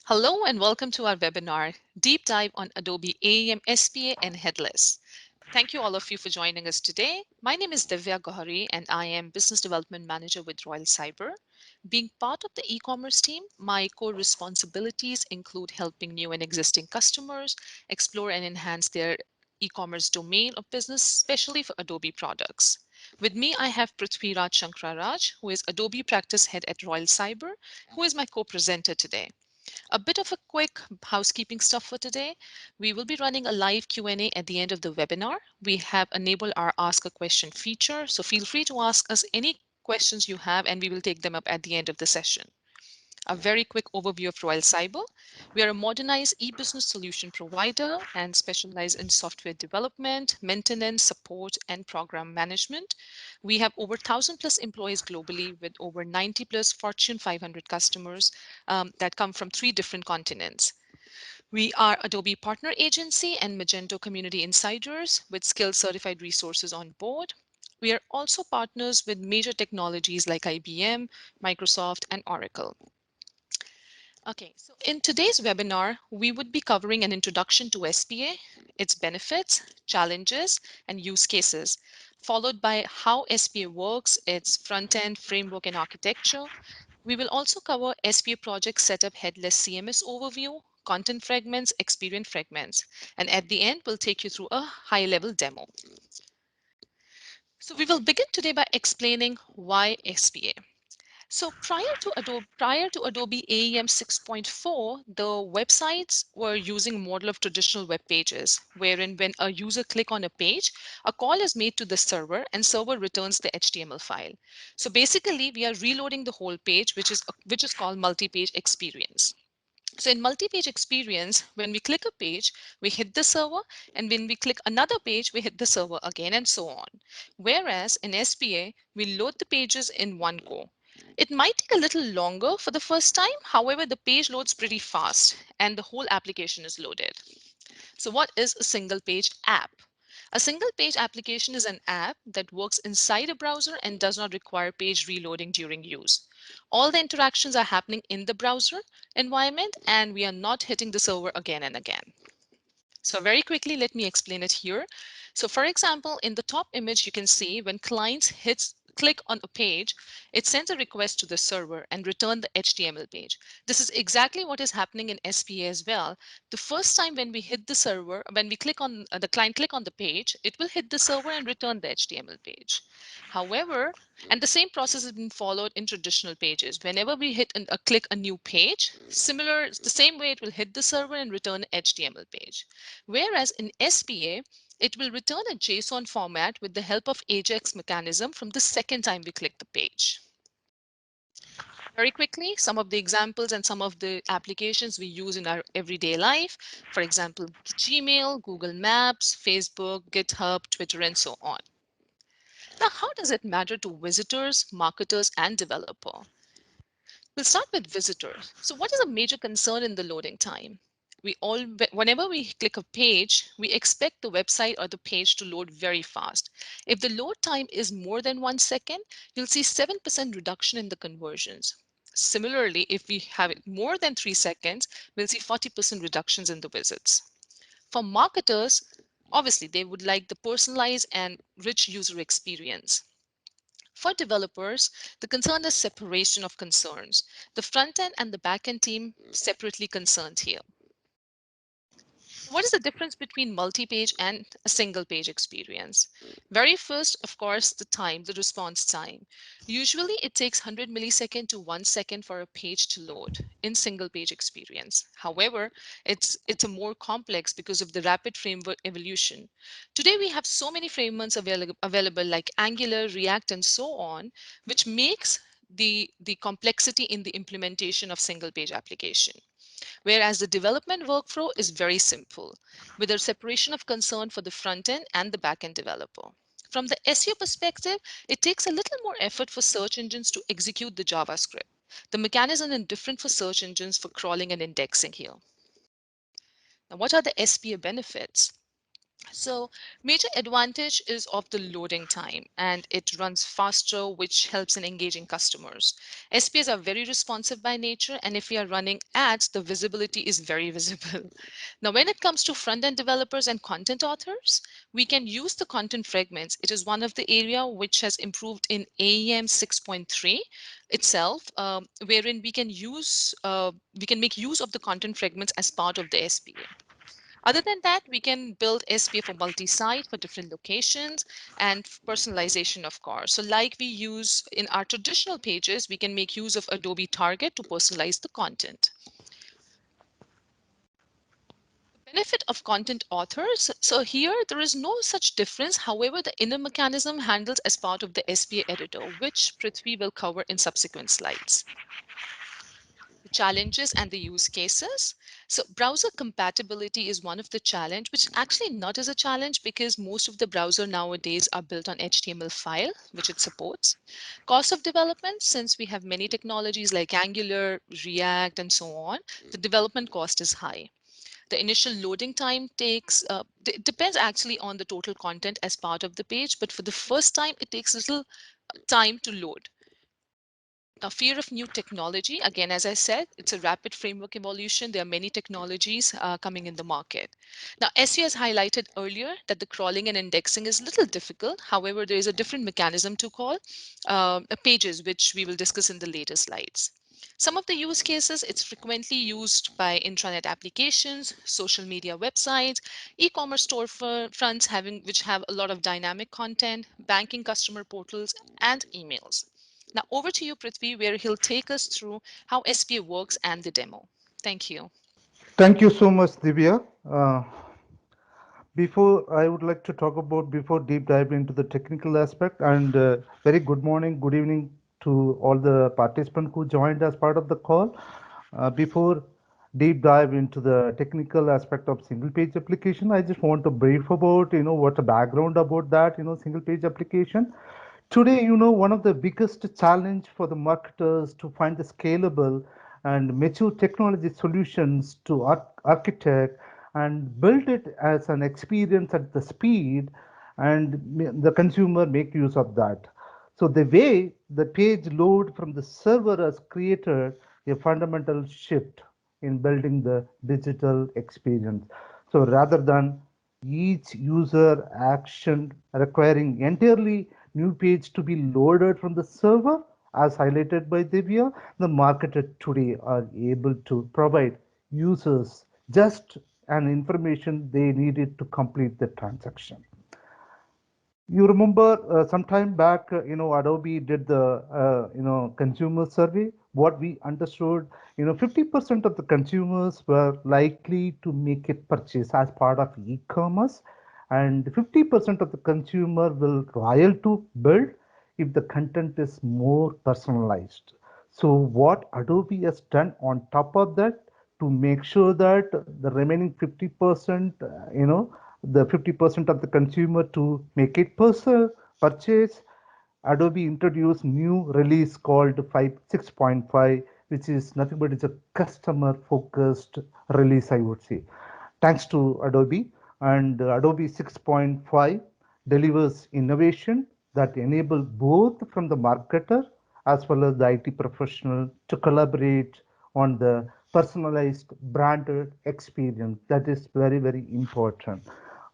Hello and welcome to our webinar, Deep Dive on Adobe AEM SPA and Headless. Thank you all of you for joining us today. My name is Divya Gohari and I am Business Development Manager with Royal Cyber. Being part of the e-commerce team, my core responsibilities include helping new and existing customers explore and enhance their e-commerce domain of business, especially for Adobe products. With me, I have Prithviraj Shankraraj, who is Adobe Practice Head at Royal Cyber, who is my co-presenter today. A bit of a quick housekeeping stuff for today. We will be running a live Q&A at the end of the webinar. We have enabled our Ask a Question feature, so feel free to ask us any questions you have and we will take them up at the end of the session. A very quick overview of Royal Cyber. We are a modernized e-business solution provider and specialize in software development, maintenance, support, and program management. We have over 1,000 plus employees globally with over 90 plus Fortune 500 customers that come from 3 different continents. We are Adobe Partner Agency and Magento Community Insiders with skilled certified resources on board. We are also partners with major technologies like IBM, Microsoft, and Oracle. Okay, so in today's webinar, we would be covering an introduction to SPA, its benefits, challenges, and use cases, followed by how SPA works, its front-end framework and architecture. We will also cover SPA project setup headless CMS overview, content fragments, experience fragments, and at the end, we'll take you through a high-level demo. So we will begin today by explaining why SPA. So prior to Adobe AEM 6.4, the websites were using a model of traditional web pages, wherein when a user click on a page, a call is made to the server and server returns the HTML file. So basically, we are reloading the whole page, which is called multi-page experience. So in multi-page experience, when we click a page, we hit the server, and when we click another page, we hit the server again, and so on. Whereas in SPA, we load the pages in one go. It might take a little longer for the first time. However, the page loads pretty fast and the whole application is loaded. So what is a single page app? A single page application is an app that works inside a browser and does not require page reloading during use. All the interactions are happening in the browser environment and we are not hitting the server again and again. So very quickly, let me explain it here. So for example, in the top image, you can see when clients click on a page, it sends a request to the server and return the HTML page. This is exactly what is happening in SPA as well. The first time when we hit the server, when we click on the client click on the page, it will hit the server and return the HTML page. However, and the same process has been followed in traditional pages. Whenever we hit click a new page, the same way it will hit the server and return an HTML page. Whereas in SPA, it will return a JSON format with the help of AJAX mechanism from the second time we click the page. Very quickly, some of the examples and some of the applications we use in our everyday life. For example, Gmail, Google Maps, Facebook, GitHub, Twitter, and so on. Now, how does it matter to visitors, marketers, and developer? We'll start with visitors. So what is a major concern in the loading time? Whenever we click a page, we expect the website or the page to load very fast. If the load time is more than 1 second, you'll see 7% reduction in the conversions. Similarly, if we have it more than 3 seconds, we'll see 40% reductions in the visits. For marketers, obviously, they would like the personalized and rich user experience. For developers, the concern is separation of concerns. The front end and the back end team separately concerned here. What is the difference between multi-page and a single page experience? Very first, of course, the response time. Usually it takes 100 millisecond to 1 second for a page to load in single page experience. However, it's a more complex because of the rapid framework evolution. Today we have so many frameworks available like Angular, React, and so on, which makes the complexity in the implementation of single page application. Whereas the development workflow is very simple, with a separation of concern for the front end and the back end developer. From the SEO perspective, it takes a little more effort for search engines to execute the JavaScript. The mechanism is different for search engines for crawling and indexing here. Now, what are the SPA benefits? So major advantage is of the loading time and it runs faster, which helps in engaging customers. SPAs are very responsive by nature, and if we are running ads, the visibility is very visible. Now, when it comes to front-end developers and content authors, we can use the content fragments. It is one of the area which has improved in AEM 6.3 itself, wherein we can make use of the content fragments as part of the SPA. Other than that, we can build SPA for multi-site for different locations and personalization, of course. So like we use in our traditional pages, we can make use of Adobe Target to personalize the content. Benefit of content authors. So here there is no such difference. However, the inner mechanism handles as part of the SPA editor, which Prithvi will cover in subsequent slides. The challenges and the use cases. So browser compatibility is one of the challenge, which actually not as a challenge because most of the browser nowadays are built on HTML5, which it supports. Cost of development, since we have many technologies like Angular, React, and so on, the development cost is high. The initial loading time depends actually on the total content as part of the page, but for the first time, it takes little time to load. Now, fear of new technology, again, as I said, it's a rapid framework evolution. There are many technologies coming in the market. Now, SEO has highlighted earlier that the crawling and indexing is a little difficult. However, there is a different mechanism to call pages, which we will discuss in the later slides. Some of the use cases, it's frequently used by intranet applications, social media websites, e-commerce storefronts which have a lot of dynamic content, banking customer portals, and emails. Now over to you, Prithvi, where he'll take us through how SPA works and the demo. Thank you. Thank you so much, Divya. Before I would like to talk about before deep dive into the technical aspect and very good morning, good evening to all the participants who joined as part of the call. Before deep dive into the technical aspect of single page application, I just want to brief about what the background about that single page application. Today, one of the biggest challenge for the marketers to find the scalable and mature technology solutions to architect and build it as an experience at the speed and the consumer make use of that. So the way the page load from the server has created a fundamental shift in building the digital experience. So rather than each user action requiring entirely new page to be loaded from the server, as highlighted by Divya, the marketer today are able to provide users just an information they needed to complete the transaction. You remember some time back, Adobe did the, consumer survey. What we understood, 50% of the consumers were likely to make a purchase as part of e-commerce, and 50% of the consumer will royal to build if the content is more personalized. So what Adobe has done on top of that to make sure that the remaining 50%, the 50% of the consumer to make it purchase, Adobe introduced new release called 6.5, which is nothing but it's a customer focused release, I would say. Thanks to Adobe, and Adobe 6.5 delivers innovation that enable both from the marketer as well as the IT professional to collaborate on the personalized branded experience. That is very, very important.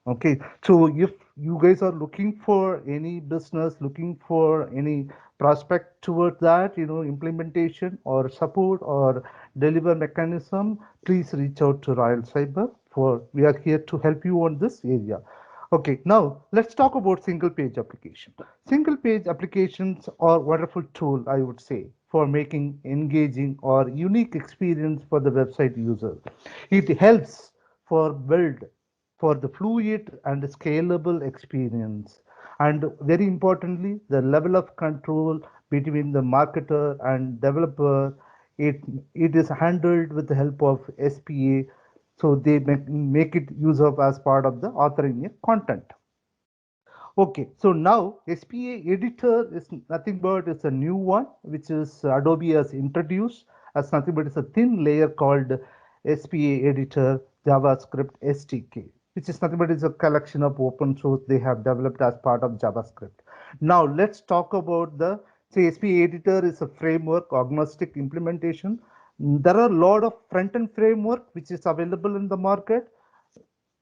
Okay, so if you guys are looking for any business, looking for any prospect toward that, implementation or support or deliver mechanism, please reach out to Royal Cyber for we are here to help you on this area. Okay, now let's talk about single page application. Single page applications are wonderful tool, I would say, for making engaging or unique experience for the website user. It helps for build for the fluid and scalable experience. And very importantly, the level of control between the marketer and developer, it, it is handled with the help of SPA. So they make it use of as part of the authoring content. Okay, so now SPA editor is nothing but it's a new one which is Adobe has introduced as nothing but it's a thin layer called SPA editor JavaScript SDK. which is nothing but is a collection of open source they have developed as part of JavaScript. Now let's talk about the SPA editor is a framework agnostic implementation. There are a lot of front-end framework which is available in the market,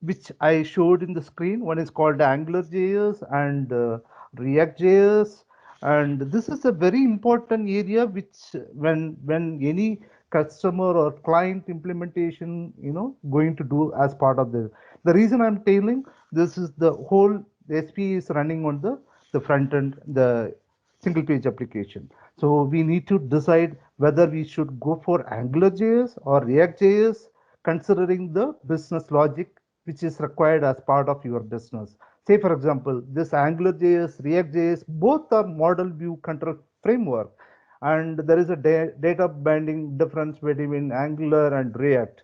which I showed in the screen. One is called AngularJS and React.js, and this is a very important area which when any customer or client implementation going to do as part of the reason I'm telling this is the whole SPA is running on the front end, the single page application. So we need to decide whether we should go for AngularJS or React.js, considering the business logic which is required as part of your business. Say, for example, this AngularJS, React.js, both are model view control framework, and there is a data binding difference between Angular and React.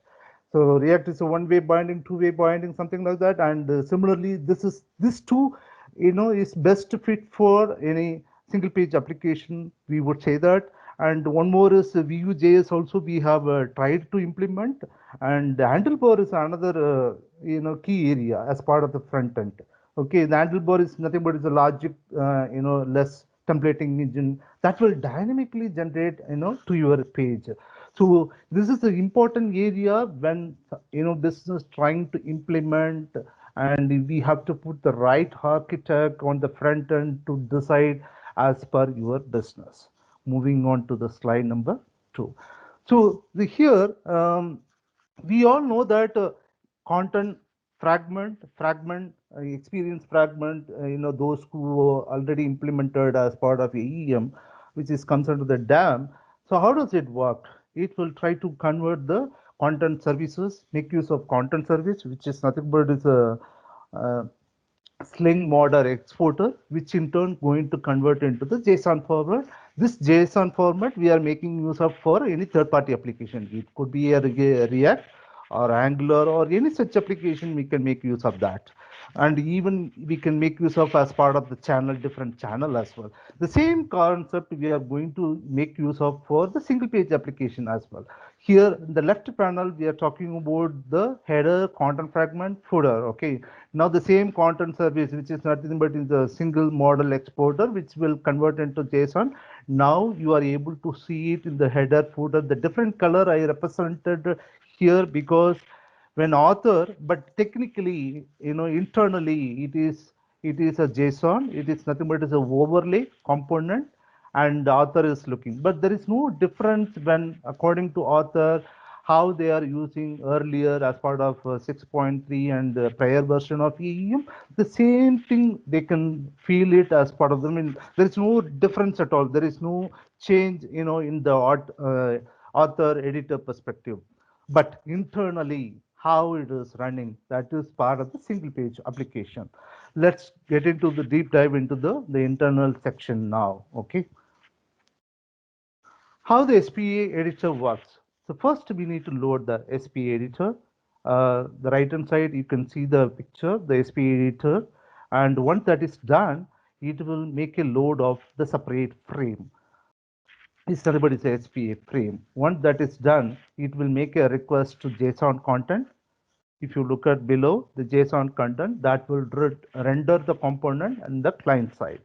So React is a one-way binding, two-way binding, something like that. And similarly, this two, is best fit for any single page application. We would say that. And one more is Vue.js also we have tried to implement, and handlebar is another key area as part of the front end. Okay, the handlebar is nothing but is a logic, less templating engine that will dynamically generate to your page. So this is an important area when business trying to implement, and we have to put the right architect on the front end to decide as per your business. Moving on to the slide number 2. So here we all know that content fragment experience fragment, those who already implemented as part of AEM, which is comes under the dam. So how does it work? It will try to convert the content services, make use of content service, which is nothing but is a uh, Sling mod or exporter, which in turn going to convert into the JSON format. This JSON format we are making use of for any third-party application. It could be a React or Angular or any such application. We can make use of that, and even we can make use of as part of the channel, different channel as well. The same concept we are going to make use of for the single page application as well. Here in the left panel, we are talking about the header, content fragment, footer. Okay. Now the same content service, which is nothing but is a single model exporter, which will convert into JSON. Now you are able to see it in the header, footer. The different color I represented here because when author, but technically, internally, it is a JSON. It is nothing but is a overlay component, and the author is looking. But there is no difference when, according to author, how they are using earlier as part of 6.3 and the prior version of AEM. The same thing they can feel it as part of them. I mean, there is no difference at all. There is no change, in the author editor perspective. But internally, how it is running, that is part of the single page application. Let's get into the deep dive into the internal section now. Okay. How the SPA editor works. So first we need to load the SPA editor. The right hand side you can see the picture, the SPA editor, and once that is done, it will make a load of the separate frame. This everybody says SPA frame. Once that is done, it will make a request to JSON content. If you look at below the JSON content, that will render the component and the client side.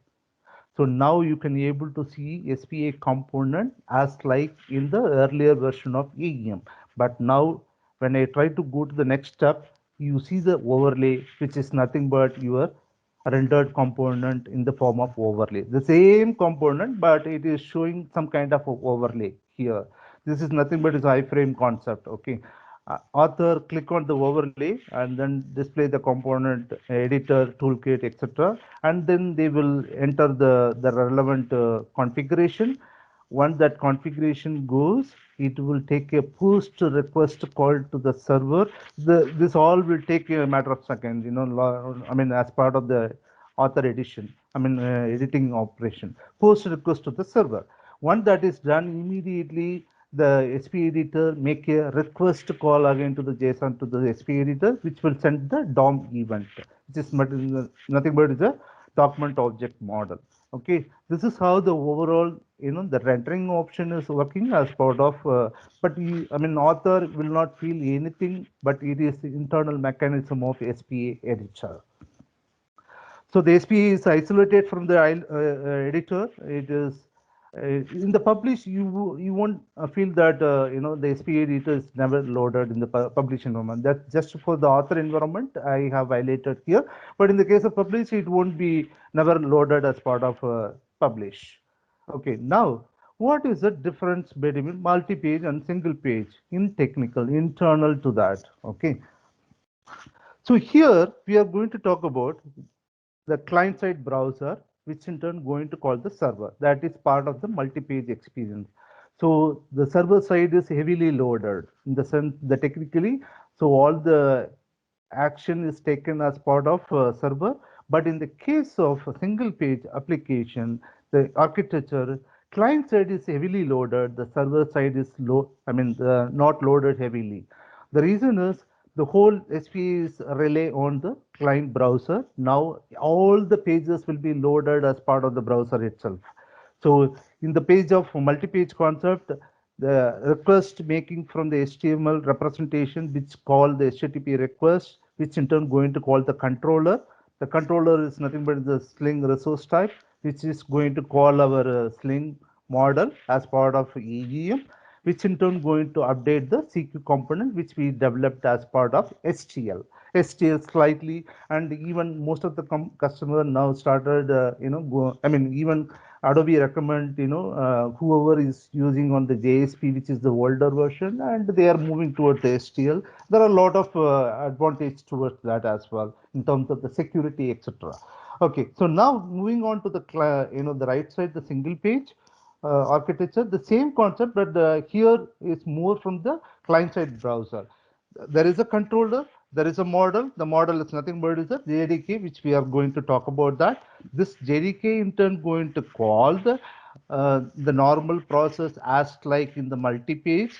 So now you can able to see SPA component as like in the earlier version of AEM. But now when I try to go to the next step, you see the overlay, which is nothing but your rendered component in the form of overlay. The same component, but it is showing some kind of overlay here. This is nothing but is iframe concept. Okay. Author click on the overlay and then display the component editor toolkit, etc., and then they will enter the relevant configuration. Once that configuration goes, it will take a post request call to the server. This all will take a matter of seconds, I mean, as part of the author edition, I mean, editing operation. Post request to the server. Once that is done, immediately the SP editor make a request call again to the JSON to the SP editor, which will send the DOM event, which is nothing but is a document object model. Okay, this is how the overall, the rendering option is working as part of, but I mean, author will not feel anything, but it is the internal mechanism of SPA editor. So the SPA is isolated from the editor. It is in the publish. You won't feel that the SPA editor is never loaded in the publish environment. That's just for the author environment. I have highlighted here. But in the case of publish, it won't be never loaded as part of publish. Okay. Now, what is the difference between multi-page and single page in technical internal to that? Okay. So here we are going to talk about the client-side browser, which in turn going to call the server. That is part of the multi-page experience. So the server side is heavily loaded in the sense that technically, so all the action is taken as part of server. But in the case of a single page application, the architecture client side is heavily loaded, the server side is low, not loaded heavily. The reason is the whole SPA is rely on the client browser. Now all the pages will be loaded as part of the browser itself. So in the page of multi-page concept, the request making from the HTML representation, which call the HTTP request, which in turn going to call the controller. The controller is nothing but the Sling resource type, which is going to call our Sling model as part of AEM, which in turn going to update the CQ component, which we developed as part of STL. STL slightly, and even most of the customer now started, even Adobe recommend, whoever is using on the JSP, which is the older version, and they are moving towards the STL. There are a lot of advantage towards that as well in terms of the security, etc. Okay, so now moving on to the, the right side, the single page architecture, the same concept, but here is more from the client side browser. There is a controller, there is a model. The model is nothing but is a JDK, which we are going to talk about that. This JDK in turn going to call the normal process as like in the multi-page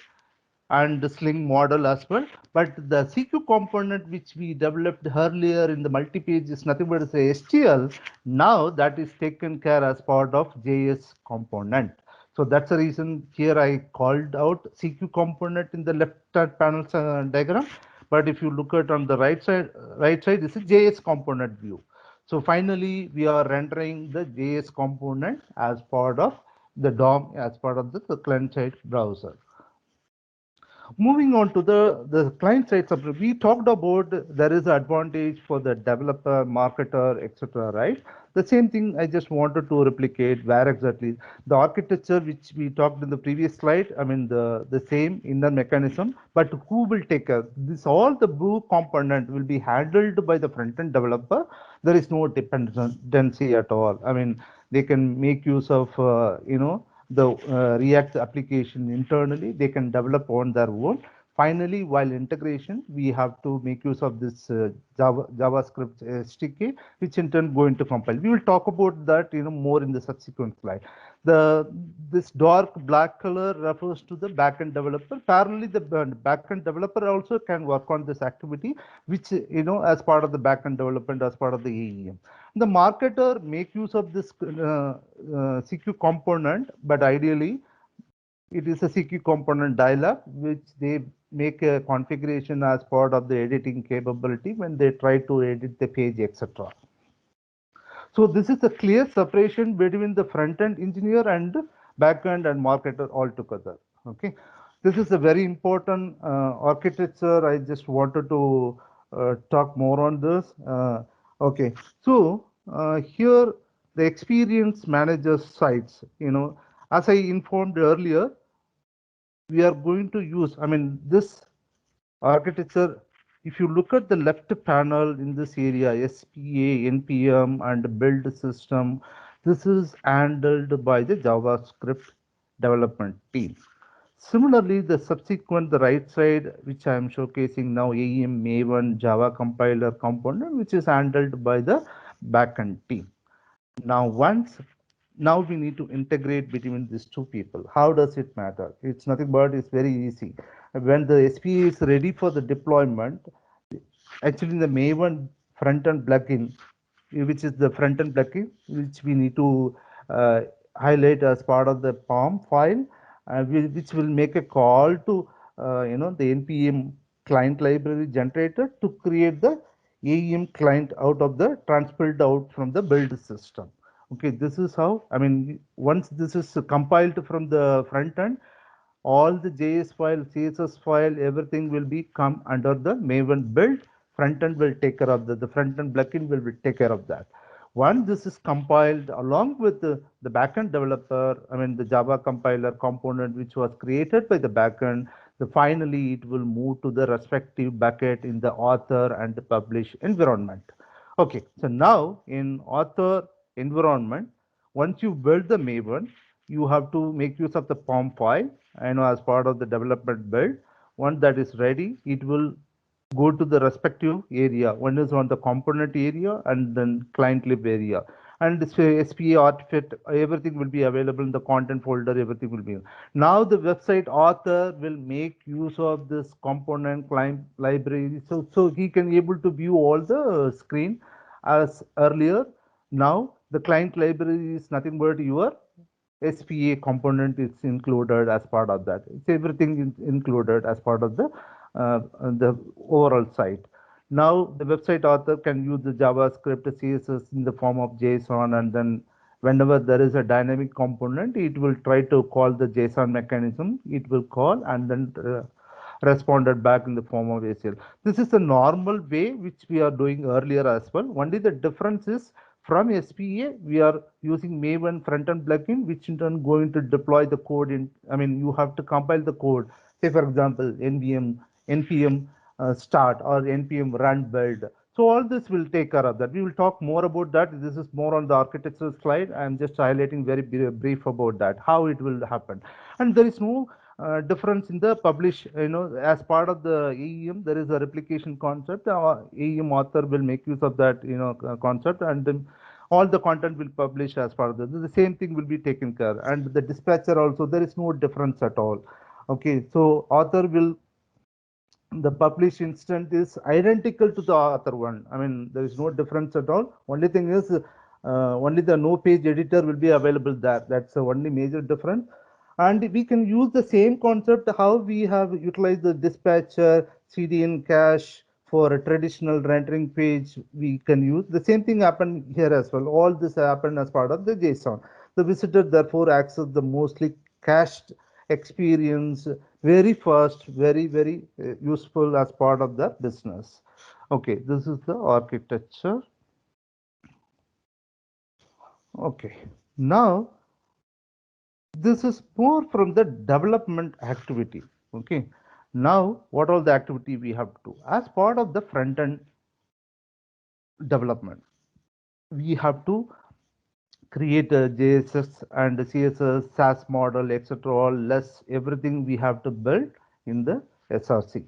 and the Sling model as well. But the CQ component which we developed earlier in the multi-page is nothing but is a STL. Now that is taken care as part of JS component. So that's the reason here I called out CQ component in the left-hand panel diagram. But if you look at on the right side is a JS component view. So finally, we are rendering the JS component as part of the DOM, as part of the client-side browser. Moving on to the client side support, we talked about there is an advantage for the developer, marketer, etc. Right? The same thing I just wanted to replicate where exactly the architecture which we talked in the previous slide. I mean the same inner mechanism, but who will take care? This all the blue component will be handled by the front end developer. There is no dependency at all. I mean they can make use of the React application internally. They can develop on their own. Finally, while integration, we have to make use of this JavaScript SDK, which in turn going to compile. We will talk about that, more in the subsequent slide. This dark black color refers to the backend developer. Parallelly, the backend developer also can work on this activity, which as part of the backend development, as part of the AEM. The marketer make use of this CQ component, but ideally it is a CQ component dialog, which they make a configuration as part of the editing capability when they try to edit the page, etc. So this is a clear separation between the front-end engineer and back-end and marketer altogether. Okay, this is a very important architecture. I just wanted to talk more on this. Okay, so here the experience manager sites. As I informed earlier, we are going to use. I mean this architecture, if you look at the left panel in this area, SPA, NPM, and build system, this is handled by the JavaScript development team. Similarly, the subsequent, the right side, which I am showcasing now, AEM Maven Java compiler component, which is handled by the backend team. Now we need to integrate between these two people. How does it matter? It's nothing but it's very easy. When the SPA is ready for the deployment, actually the Maven front-end plugin, which is the front-end plugin, which we need to uh, highlight as part of the POM file, which will make a call to the npm client library generator to create the AEM client out of the transpiled out from the build system. Okay, this is how, I mean, once this is compiled from the front end, all the JS file, CSS file, everything will be come under the Maven build. Front end will take care of that. The front end plugin will take care of that. Once this is compiled along with the backend developer, I mean the Java compiler component which was created by the backend, finally it will move to the respective bucket in the author and the publish environment. Okay, so now in author environment, once you build the Maven, you have to make use of the POM file, as part of the development build. Once that is ready, it will go to the respective area. One is on the component area and then client lib area. And this SPA artifact, everything will be available in the content folder, everything will be. Now the website author will make use of this component client library. So he can able to view all the screen as earlier. Now the client library is nothing but your SPA component is included as part of that. It's everything included as part of the overall site. Now the website author can use the JavaScript CSS in the form of JSON, and then whenever there is a dynamic component, it will try to call the JSON mechanism. It will call and then responded back in the form of ACL. This is the normal way which we are doing earlier as well. Only the difference is from SPA, we are using Maven front-end plugin, which in turn going to deploy the code in, I mean, you have to compile the code. Say, for example, npm start or npm run build. So all this will take care of that. We will talk more about that. This is more on the architectural slide. I'm just highlighting very brief about that, how it will happen. And there is no difference in the publish, as part of the AEM, there is a replication concept. AEM author will make use of that, concept, and then all the content will publish as part of the same thing will be taken care. And the dispatcher also, there is no difference at all. Okay, so author will, the publish instant is identical to the author one. I mean, there is no difference at all. Only thing is, only the no page editor will be available there. That's the only major difference. And we can use the same concept how we have utilized the dispatcher, CDN cache for a traditional rendering page. We can use the same thing happen here as well. All this happen as part of the JSON. The visitor therefore access the mostly cached experience very fast, very useful as part of the business. Okay, this is the architecture. Okay, now this is more from the development activity. Okay, now what all the activity we have to do as part of the front end development? We have to create a JSS and CSS, SAS model, etc. All less everything we have to build in the SRC,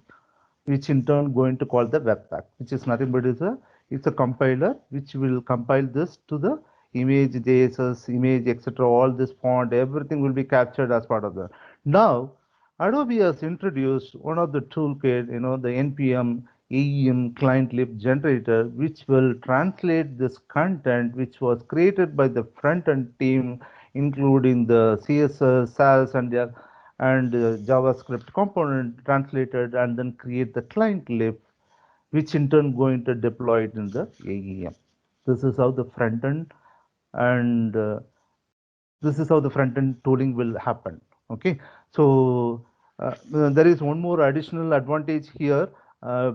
which in turn going to call the Webpack, which is nothing but it's a compiler which will compile this to the image JSS, image, etc. All this font, everything will be captured as part of that. Now, Adobe has introduced one of the toolkit, the NPM AEM client lib generator, which will translate this content which was created by the front end team, including the CSS, SAS, and JavaScript component translated and then create the client lib, which in turn going to deploy it in the AEM. This is how the front end and this is how the front end tooling will happen. Okay, so there is one more additional advantage here. Uh,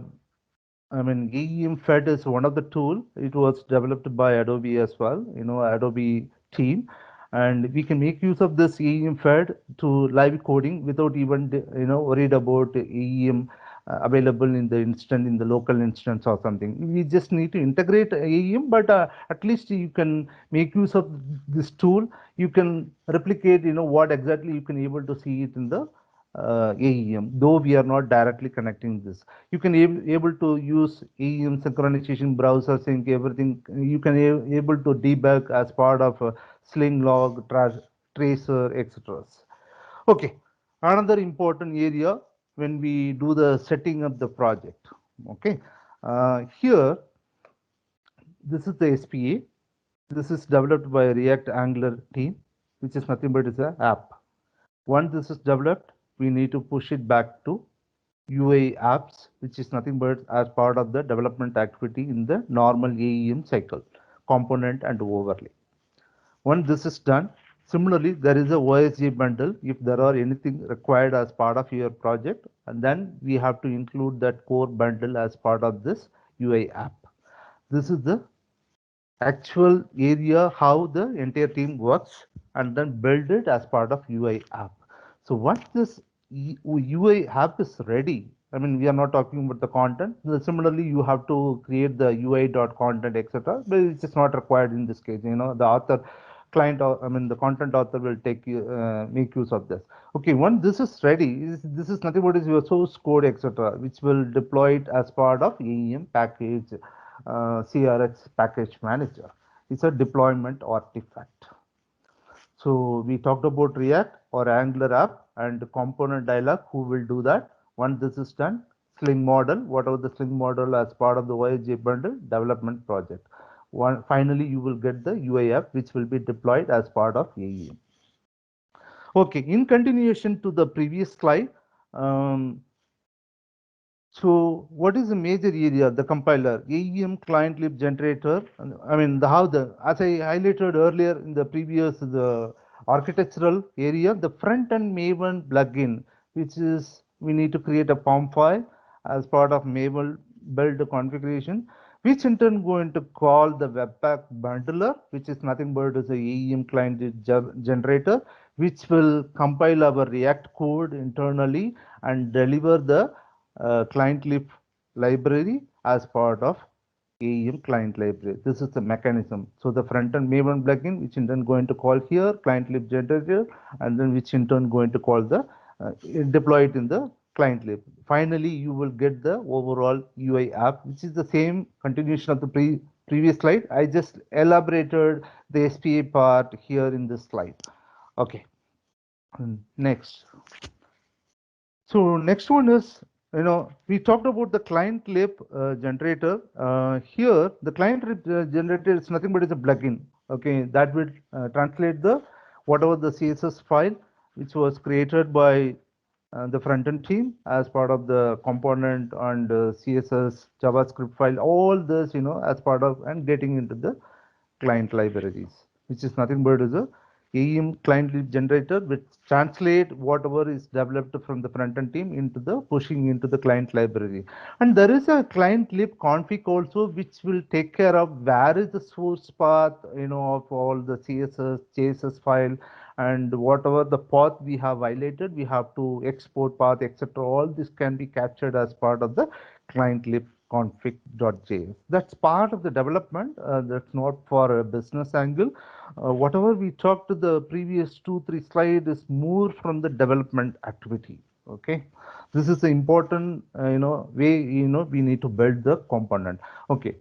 I mean, AEM Fed is one of the tool. It was developed by Adobe as well, Adobe team, and we can make use of this AEM Fed to live coding without even worried about AEM available in the instant in the local instance or something. We just need to integrate AEM, but at least you can make use of this tool. You can replicate, what exactly you can able to see it in the AEM, though we are not directly connecting this. You can able to use AEM synchronization, browser sync, everything. You can able to debug as part of Sling log, tracer, etc. Okay, another important area when we do the setting up the project. Okay, here this is the SPA. This is developed by React Angular team, which is nothing but is an app. Once this is developed, we need to push it back to UI apps, which is nothing but as part of the development activity in the normal AEM cycle, component and overlay. Once this is done, similarly, there is a OSG bundle if there are anything required as part of your project, and then we have to include that core bundle as part of this UI app. This is the actual area how the entire team works and then build it as part of UI app. So once this UI app is ready, I mean, we are not talking about the content. Similarly, you have to create the UI.content, etc. But it's just not required in this case. You know, the author, client, I mean, the content author will make use of this. Okay, once this is ready, this is nothing but is your source code, etc., which will deploy it as part of AEM package, CRX package manager. It's a deployment artifact. So we talked about React or Angular app and component dialog. Who will do that? Once this is done, Sling model, whatever the Sling model as part of the YJ bundle development project. Finally, you will get the UI app which will be deployed as part of AEM. Okay, in continuation to the previous slide, um, so what is the major area? The compiler, AEM client lib generator. I mean, as I highlighted earlier in the previous the architectural area, the front end Maven plugin, which is we need to create a POM file as part of Maven build configuration, which in turn going to call the Webpack bundler, which is nothing but is a AEM client generator, which will compile our React code internally and deliver the client lib library as part of AEM client library. This is the mechanism. So the front end Maven plugin, which in turn going to call here client lib generator, and then which in turn going to call the deploy it in the client lib. Finally, you will get the overall UI app, which is the same continuation of the previous slide. I just elaborated the SPA part here in this slide. Okay, next. So next one is, we talked about the client lib generator. Here, the client lib generator is nothing but is a plugin. Okay, that will translate the whatever the CSS file which was created by the front end team as part of the component and CSS JavaScript file. All this, as part of and getting into the client libraries, which is nothing but is a AEM client lib generator, which translate whatever is developed from the front end team into the pushing into the client library. And there is a client lib config also, which will take care of where is the source path, of all the CSS, JSS file, and whatever the path we have violated, we have to export path, etc. All this can be captured as part of the client lib config.js. That's part of the development. That's not for a business angle. Whatever we talked to the previous 2, 3 slides is more from the development activity. Okay, this is the important way we need to build the component. Okay,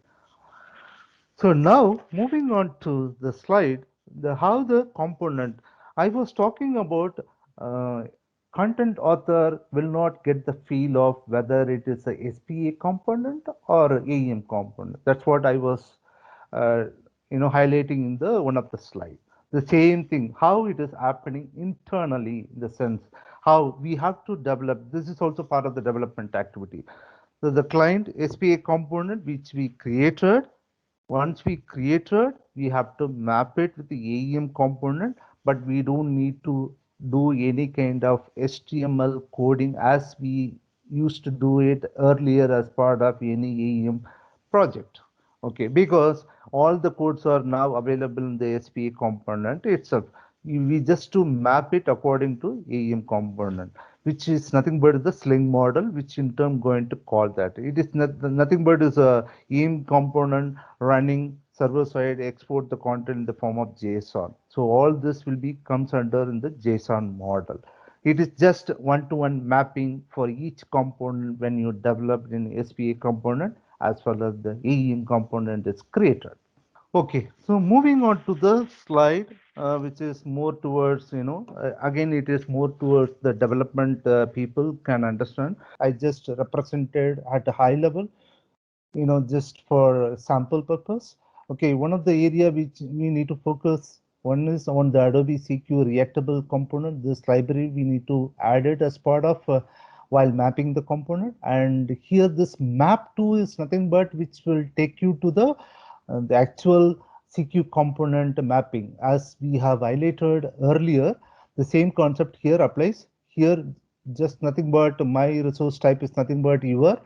so now moving on to the slide, the how the component. I was talking about uh, content author will not get the feel of whether it is a SPA component or AEM component. That's what I was uh, highlighting in the one of the slide. The same thing, how it is happening internally in the sense how we have to develop. This is also part of the development activity. So the client SPA component which we created, once we created, we have to map it with the AEM component, but we don't need to do any kind of HTML coding as we used to do it earlier as part of any AEM project. Okay, because all the codes are now available in the SPA component itself. We just to map it according to AEM component, which is nothing but the Sling model, which in turn going to call that. It is nothing but is a AEM component running server side export the content in the form of JSON. So all this will be comes under in the JSON model. It is just one-to-one mapping for each component when you develop in SPA component as well as the AEM component is created. Okay, so moving on to the slide, which is more towards, again, it is more towards the development people can understand. I just represented at a high level, just for sample purpose. Okay, one of the area which we need to focus, one is on the Adobe CQ reactable component. This library we need to add it as part of while mapping the component. And here this map to is nothing but which will take you to the actual CQ component mapping. As we have highlighted earlier, the same concept here applies. Here just nothing but my resource type is nothing but your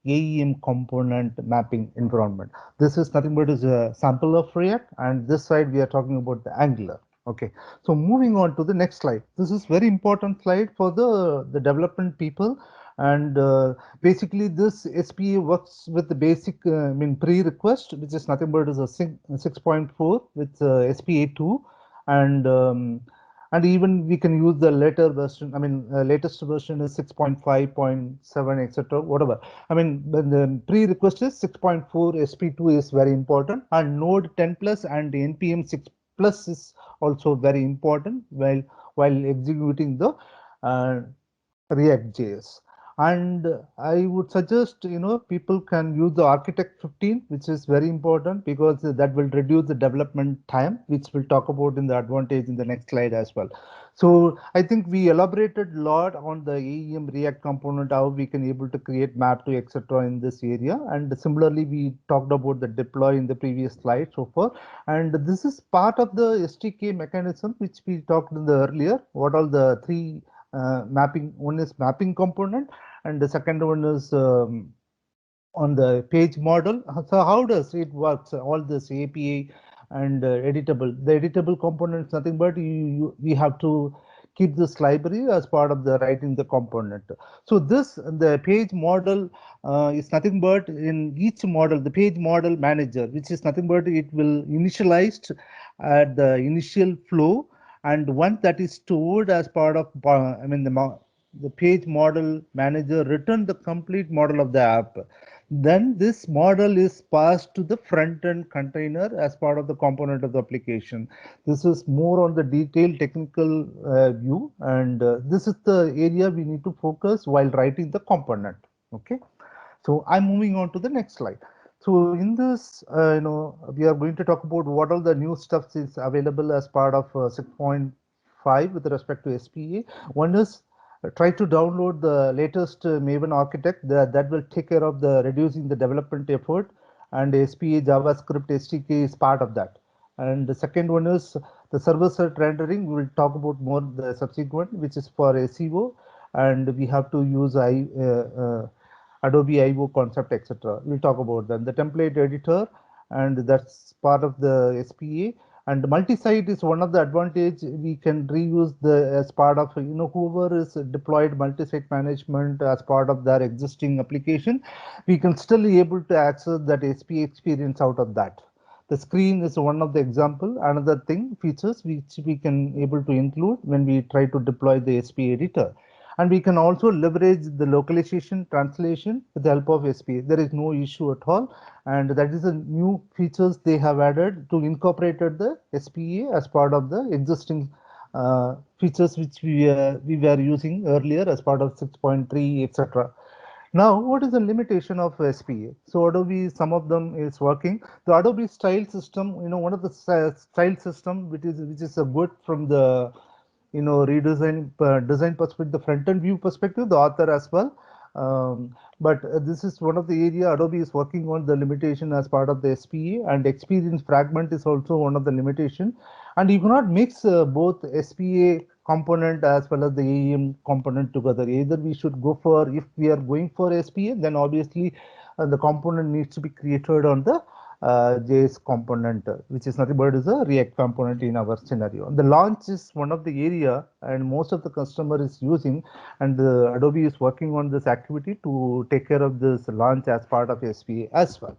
AEM component mapping environment. This is nothing but is a sample of React, and this side we are talking about the Angular. Okay, so moving on to the next slide. This is very important slide for the development people, and basically this SPA works with the basic I mean pre-request, which is nothing but is a 6.4 with SPA 2, and and even we can use the later version. I mean, latest version is 6.5.7, etc. Whatever. I mean, when the pre-request is 6.4, SP2 is very important, and Node 10 plus and NPM 6 plus is also very important while executing the uh, React.js. And I would suggest, people can use the Architect 15, which is very important because that will reduce the development time, which we'll talk about in the advantage in the next slide as well. So I think we elaborated a lot on the AEM React component, how we can able to create map to etc. in this area. And similarly, we talked about the deploy in the previous slide so far. And this is part of the SDK mechanism, which we talked in the earlier. What all the three mapping, one is mapping component and the second one is on the page model. So how does it works? All this API and editable. The editable component is nothing but we have to keep this library as part of the writing the component. So this the page model is nothing but in each model, the page model manager, which is nothing but it will initialized at the initial flow, and once that is stored as part of I mean the page model manager return the complete model of the app, then this model is passed to the front end container as part of the component of the application. This is more on the detailed technical view, and this is the area we need to focus while writing the component. Okay, so I'm moving on to the next slide. So in this, we are going to talk about what all the new stuff is available as part of 6.5 with respect to SPA. One is try to download the latest Maven architect that will take care of the reducing the development effort, and SPA JavaScript SDK is part of that. And the second one is the server-side rendering. We will talk about more the subsequent, which is for SEO, and we have to use Adobe IO concept, etc. We'll talk about that. The template editor, and that's part of the SPA. And multi-site is one of the advantage. We can reuse the as part of whoever is deployed multi-site management as part of their existing application, we can still be able to access that SPA experience out of that. The screen is one of the example. Another thing features which we can able to include when we try to deploy the SPA editor, and we can also leverage the localization translation with the help of SPA. There is no issue at all, and that is a new features they have added to incorporated the SPA as part of the existing features which we were using earlier as part of 6.3 etc. Now, what is the limitation of SPA? So Adobe, some of them is working. The Adobe style system, one of the style system which is a good from the redesign design perspective, the front end view perspective, the author as well. But this is one of the area Adobe is working on the limitation as part of the SPA, and experience fragment is also one of the limitation. And you cannot mix both SPA component as well as the AEM component together. Either we should go for, if we are going for SPA, then obviously the component needs to be created on the JS component, which is nothing but is a React component in our scenario. The launch is one of the area, and most of the customer is using, and Adobe is working on this activity to take care of this launch as part of SPA as well.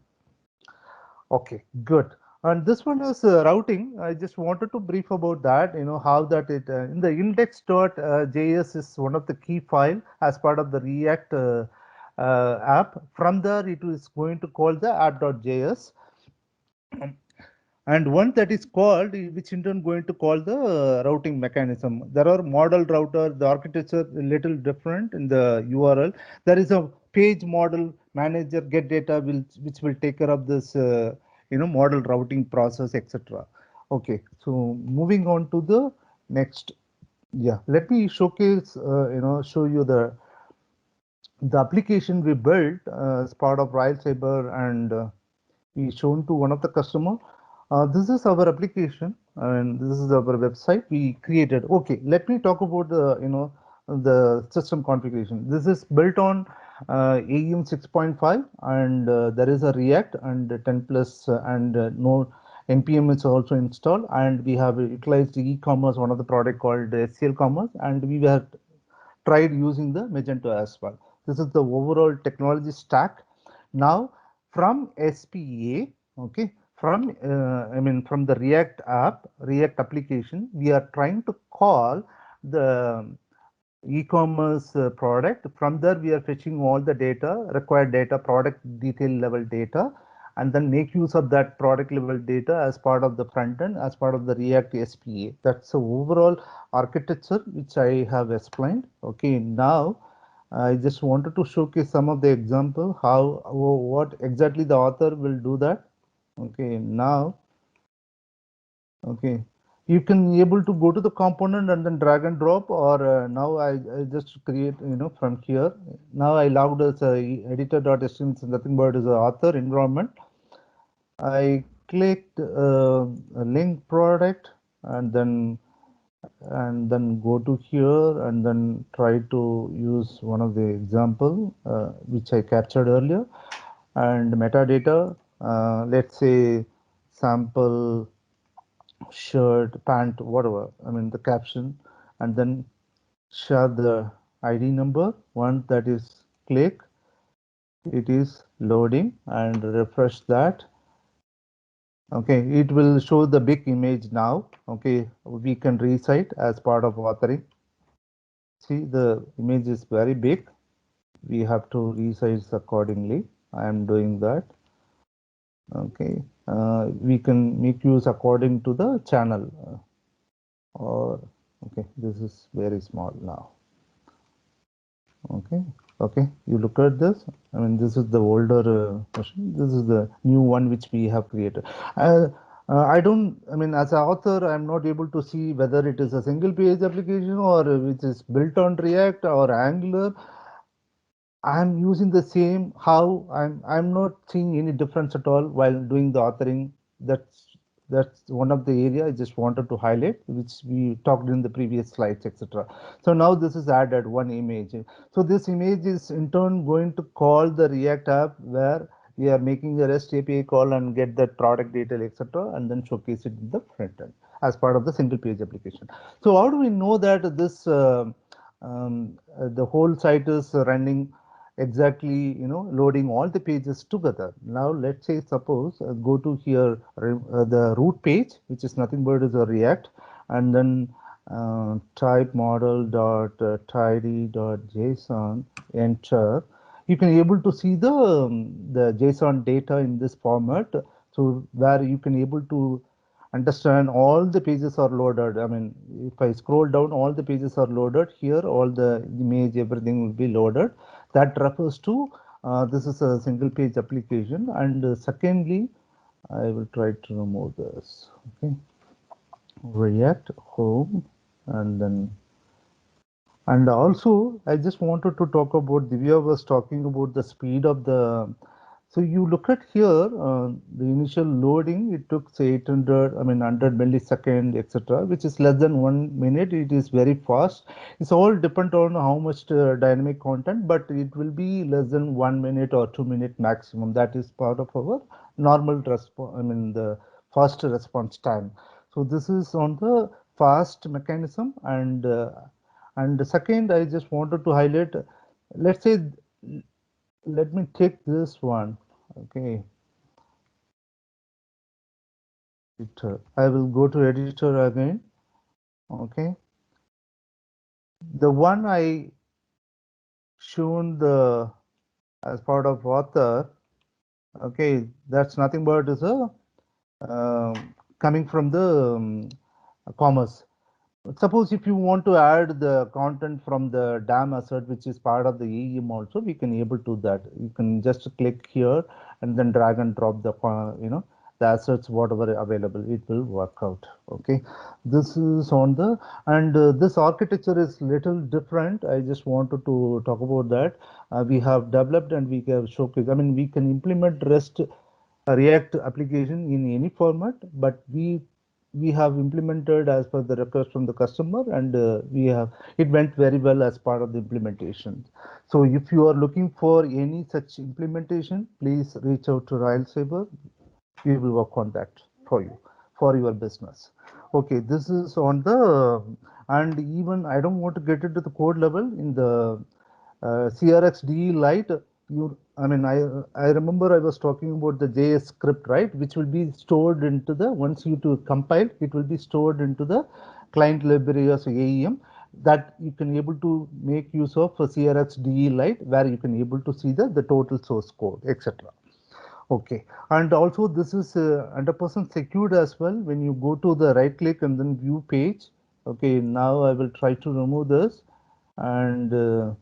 Okay, good. And this one is routing. I just wanted to brief about that, how that it in the index.js is one of the key file as part of the React app. From there, it is going to call the app.js, and one that is called, which in turn going to call the routing mechanism. There are model router, the architecture a little different in the URL. There is a page model manager get data which will take care of this model routing process, etc. Okay, so moving on to the next. Yeah, let me showcase, show you the application we built as part of Royal Saber, and we shown to one of the customer. This is our application and this is our website we created. Okay, let me talk about the system configuration. This is built on AEM 6.5, and there is a React and 10 plus and no NPM is also installed, and we have utilized e-commerce, one of the product called SCL Commerce, and we have tried using the Magento as well. This is the overall technology stack. Now, from SPA, okay, from the React app, React application, we are trying to call the e-commerce product. From there, we are fetching all the data, required data, product detail level data, and then make use of that product level data as part of the front end, as part of the React SPA. That's the overall architecture which I have explained. Okay, now I just wanted to showcase some of the example how what exactly the author will do that. Okay, now okay, you can able to go to the component and then drag and drop, or now I just create from here. Now I logged as a editor.html, nothing but is a author environment. I clicked a link product, and then go to here and then try to use one of the example which I captured earlier, and metadata, let's say sample shirt, pant, whatever, I mean the caption, and then share the ID number. Once that is click, it is loading, and refresh that. Okay, it will show the big image now. Okay, we can resize as part of authoring. See, the image is very big. We have to resize accordingly. I am doing that. Okay, we can make use according to the channel. Or okay, this is very small now. Okay, okay, you look at this. I mean, this is the older version. This is the new one which we have created. I don't, I mean, as an author, I'm not able to see whether it is a single page application or which is built on React or Angular. I'm using the same how I'm not seeing any difference at all while doing the authoring. That's one of the area I just wanted to highlight, which we talked in the previous slides, etc. So now this is added one image. So this image is in turn going to call the React app where we are making a REST API call and get that product detail, etc., and then showcase it in the front end as part of the single page application. So how do we know that this the whole site is running exactly, loading all the pages together? Now let's say suppose go to here the root page, which is nothing but is a React, and then type model dot tidy dot json, enter. You can able to see the JSON data in this format, so where you can able to understand all the pages are loaded. I mean, if I scroll down, all the pages are loaded here, all the image, everything will be loaded. That refers to this is a single page application. And secondly, I will try to remove this. Okay, React home, and then and also, I just wanted to talk about, Divya was talking about the speed of the. So you look at here, the initial loading, it took say 800, I mean 100 millisecond, etc., which is less than 1 minute. It is very fast. It's all depend on how much dynamic content, but it will be less than 1 minute or 2 minute maximum. That is part of our normal response. I mean the fast response time. So this is on the fast mechanism, and the second, I just wanted to highlight, let's say, let me take this one. Okay, editor. I will go to editor again. Okay, the one I shown the as part of author. Okay, that's nothing but is a coming from the commerce. Suppose if you want to add the content from the DAM asset, which is part of the AEM also, we can able to that. You can just click here and then drag and drop the, the assets whatever available, it will work out. Okay, this is on the, and this architecture is little different. I just wanted to talk about that. We have developed and we have showcased, I mean, we can implement REST React application in any format, but we have implemented as per the request from the customer, and we have, it went very well as part of the implementation. So if you are looking for any such implementation, please reach out to Royal Saber. We will work on that for you, for your business. Okay, this is on the, and even I don't want to get into the code level in the CRXDE Lite. I mean, I remember I was talking about the JS script, right, which will be stored into the, once you to compile, it will be stored into the client library as AEM, that you can able to make use of a CRXDE Lite, where you can able to see the total source code, etc. Okay, and also this is 100% secured as well. When you go to the right click and then view page, okay, now I will try to remove this, and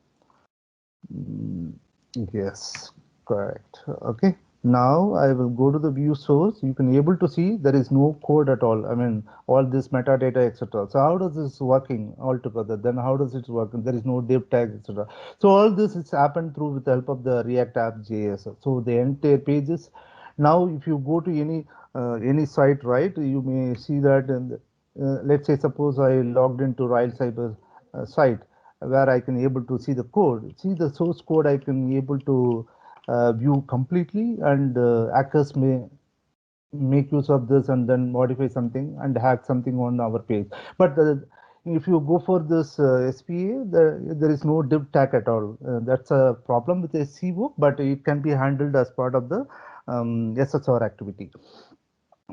Mm, yes, correct. Okay. Now I will go to the view source. You can able to see there is no code at all. I mean, all this metadata, etc. So how does this working altogether? Then how does it work? There is no div tag, etc. So all this is happened through with the help of the React app JS. So the entire pages. Now, if you go to any site, right, you may see that. And let's say, suppose I logged into Royal Cyber site where I can able to see the code, see the source code. I can able to view completely, and hackers may make use of this and then modify something and hack something on our page. But if you go for this SPA, there is no div tag at all. That's a problem with SEO, but it can be handled as part of the SSR activity.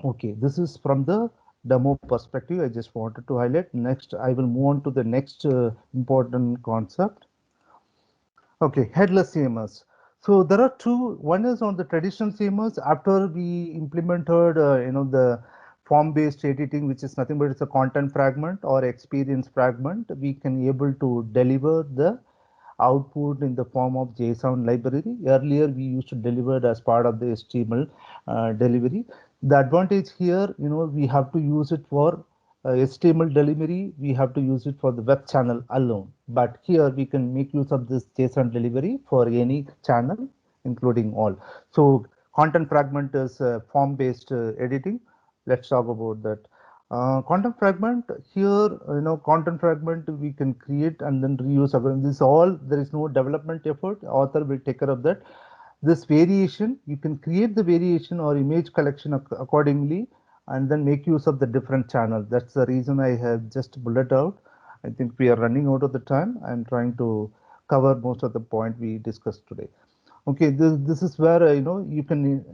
Okay, this is from the demo perspective. I just wanted to highlight. Next, I will move on to the next important concept. Okay, headless CMS. So there are two. One is on the traditional CMS. After we implemented, the form-based editing, which is nothing but it's a content fragment or experience fragment, we can able to deliver the output in the form of JSON library. Earlier, we used to deliver it as part of the HTML delivery. The advantage here, we have to use it for HTML delivery. We have to use it for the web channel alone. But here we can make use of this JSON delivery for any channel, including all. So content fragment is form-based editing. Let's talk about that. Content fragment here, content fragment we can create and then reuse again. This all, there is no development effort. Author will take care of that. This variation, you can create the variation or image collection accordingly, and then make use of the different channels. That's the reason I have just bullet out. I think we are running out of the time. I'm trying to cover most of the point we discussed today. Okay, this is where you can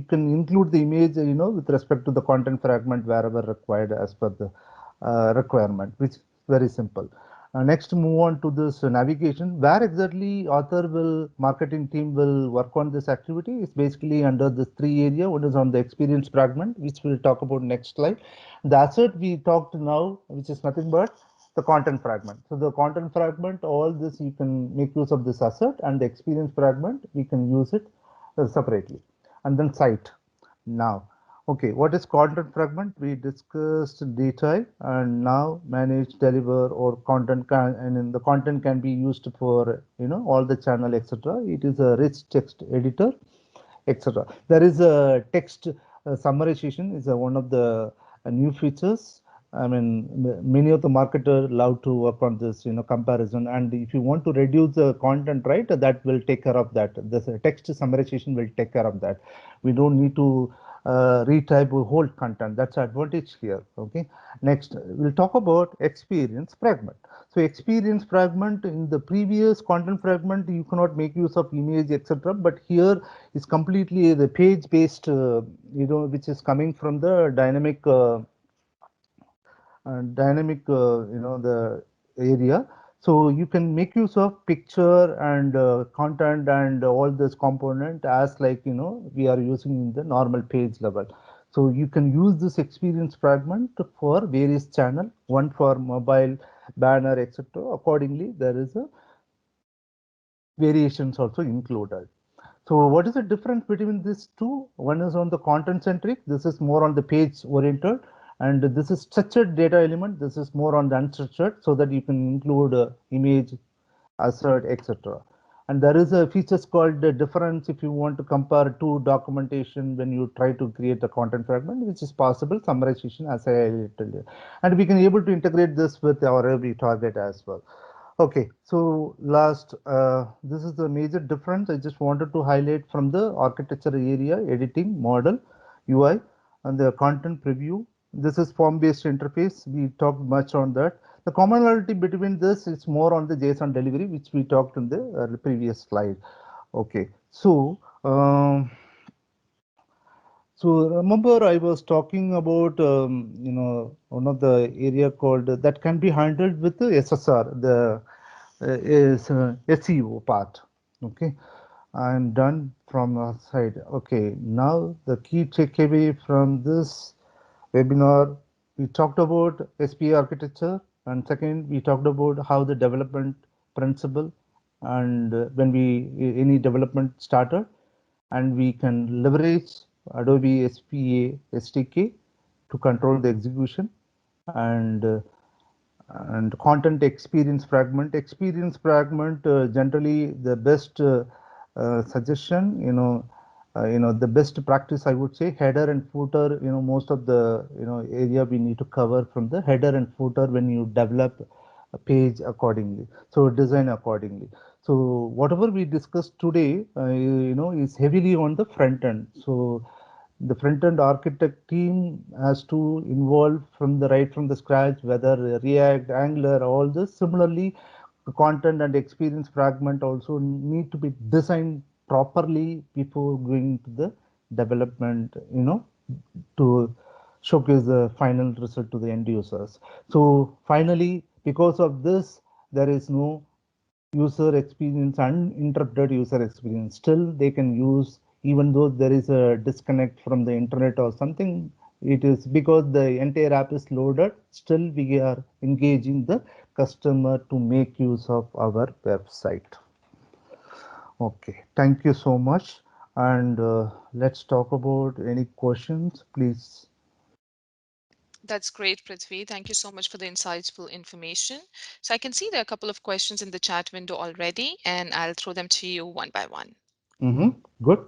include the image with respect to the content fragment wherever required as per the requirement, which is very simple. Next, move on to this navigation. Where exactly author will marketing team will work on this activity is basically under the three area. One is on the experience fragment, which we'll talk about next slide. The asset we talked now, which is nothing but the content fragment. So the content fragment, all this you can make use of this asset, and the experience fragment we can use it separately. And then site. Now, okay, what is content fragment? We discussed detail, and now manage, deliver, or content can, and then the content can be used for all the channel, etc. It is a rich text editor, etc. There is a text summarization is one of the new features. I mean, many of the marketers love to work on this, comparison. And if you want to reduce the content, right, that will take care of that. This text summarization will take care of that. We don't need to retype the whole content. That's advantage here. Okay. Next, we'll talk about experience fragment. So experience fragment, in the previous content fragment, you cannot make use of image, etc. But here is completely the page based, which is coming from the the area. So you can make use of picture and content and all this component as like we are using in the normal page level. So you can use this experience fragment for various channel, one for mobile, banner, etc. Accordingly, there is a variations also included. So what is the difference between these two? One is on the content centric, this is more on the page oriented, and this is structured data element, this is more on the unstructured, so that you can include image, assert, etc. And there is a features called the difference if you want to compare two documentation when you try to create a content fragment, which is possible, summarization as I highlighted. And we can able to integrate this with our every target as well. Okay, so this is the major difference I just wanted to highlight from the architecture area, editing, model, UI, and the content preview. This is form-based interface. We talked much on that. The commonality between this is more on the JSON delivery, which we talked in the previous slide. Okay, so remember I was talking about one of the area called that can be handled with the SSR, the is SEO part. Okay, I'm done from our side. Okay, now the key takeaway from this webinar, we talked about SPA architecture, and second we talked about how the development principle and when we any development started, and we can leverage Adobe SPA SDK to control the execution, and content experience fragment generally the best suggestion, the best practice I would say header and footer, most of the area we need to cover from the header and footer when you develop a page accordingly, so design accordingly. So whatever we discussed today is heavily on the front end. So the front end architect team has to involve from the right from the scratch, whether React, Angular, all this. Similarly, the content and experience fragment also need to be designed properly before going to the development, to showcase the final result to the end users. So finally, because of this, there is no user experience, uninterrupted user experience. Still, they can use even though there is a disconnect from the internet or something. It is because the entire app is loaded. Still, we are engaging the customer to make use of our website. Okay, thank you so much. And let's talk about any questions, please. That's great, Prithvi. Thank you so much for the insightful information. So I can see there are a couple of questions in the chat window already, and I'll throw them to you one by one. Mm-hmm. Good.